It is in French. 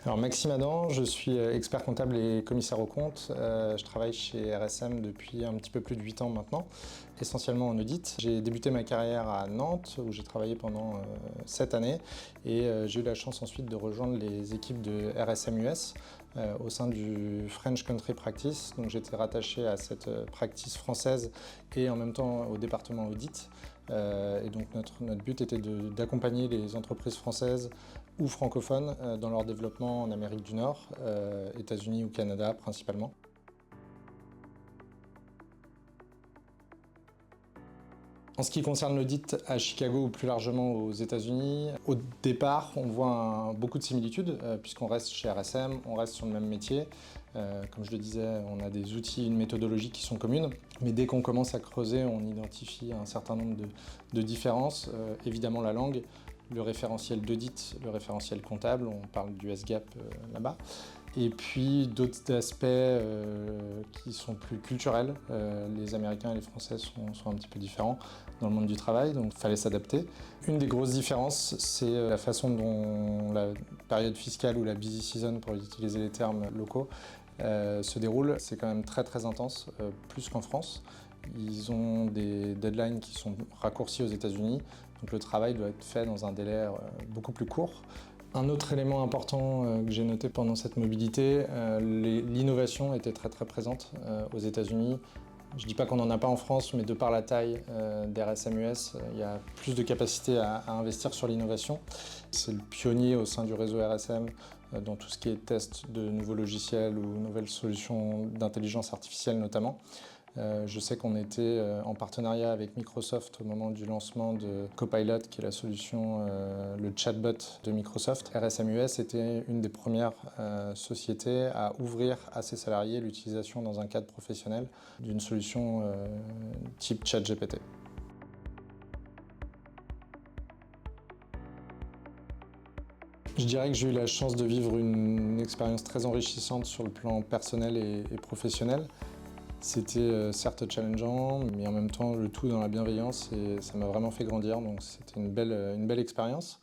Alors Maxime Adam, je suis expert comptable et commissaire aux comptes. Je travaille chez RSM depuis un petit peu plus de 8 ans maintenant, essentiellement en audit. J'ai débuté ma carrière à Nantes où j'ai travaillé pendant 7 années et j'ai eu la chance ensuite de rejoindre les équipes de RSM US au sein du French Country Practice. Donc j'étais rattaché à cette practice française et en même temps au département audit. Et donc notre but était d'accompagner les entreprises françaises ou francophones dans leur développement en Amérique du Nord, États-Unis ou Canada principalement. En ce qui concerne l'audit à Chicago ou plus largement aux États-Unis, au départ, on voit beaucoup de similitudes puisqu'on reste chez RSM, on reste sur le même métier. Comme je le disais, on a des outils, une méthodologie qui sont communes. Mais dès qu'on commence à creuser, on identifie un certain nombre de différences. Évidemment la langue, le référentiel d'audit, le référentiel comptable, on parle du S-GAAP là-bas. Et puis d'autres aspects qui sont plus culturels. Les Américains et les Français sont un petit peu différents dans le monde du travail, donc il fallait s'adapter. Une des grosses différences, c'est la façon dont la période fiscale ou la busy season, pour utiliser les termes locaux, se déroule. C'est quand même très très intense, plus qu'en France. Ils ont des deadlines qui sont raccourcis aux États-Unis, donc le travail doit être fait dans un délai beaucoup plus court. Un autre élément important que j'ai noté pendant cette mobilité, l'innovation était très très présente aux États-Unis. Je ne dis pas qu'on n'en a pas en France, mais de par la taille d'RSM US, il y a plus de capacité à investir sur l'innovation. C'est le pionnier au sein du réseau RSM dans tout ce qui est test de nouveaux logiciels ou nouvelles solutions d'intelligence artificielle notamment. Je sais qu'on était en partenariat avec Microsoft au moment du lancement de Copilot, qui est la solution, le chatbot de Microsoft. RSM US était une des premières sociétés à ouvrir à ses salariés l'utilisation dans un cadre professionnel d'une solution type ChatGPT. Je dirais que j'ai eu la chance de vivre une expérience très enrichissante sur le plan personnel et professionnel. C'était certes challengeant, mais en même temps le tout dans la bienveillance et ça m'a vraiment fait grandir, donc c'était une belle expérience.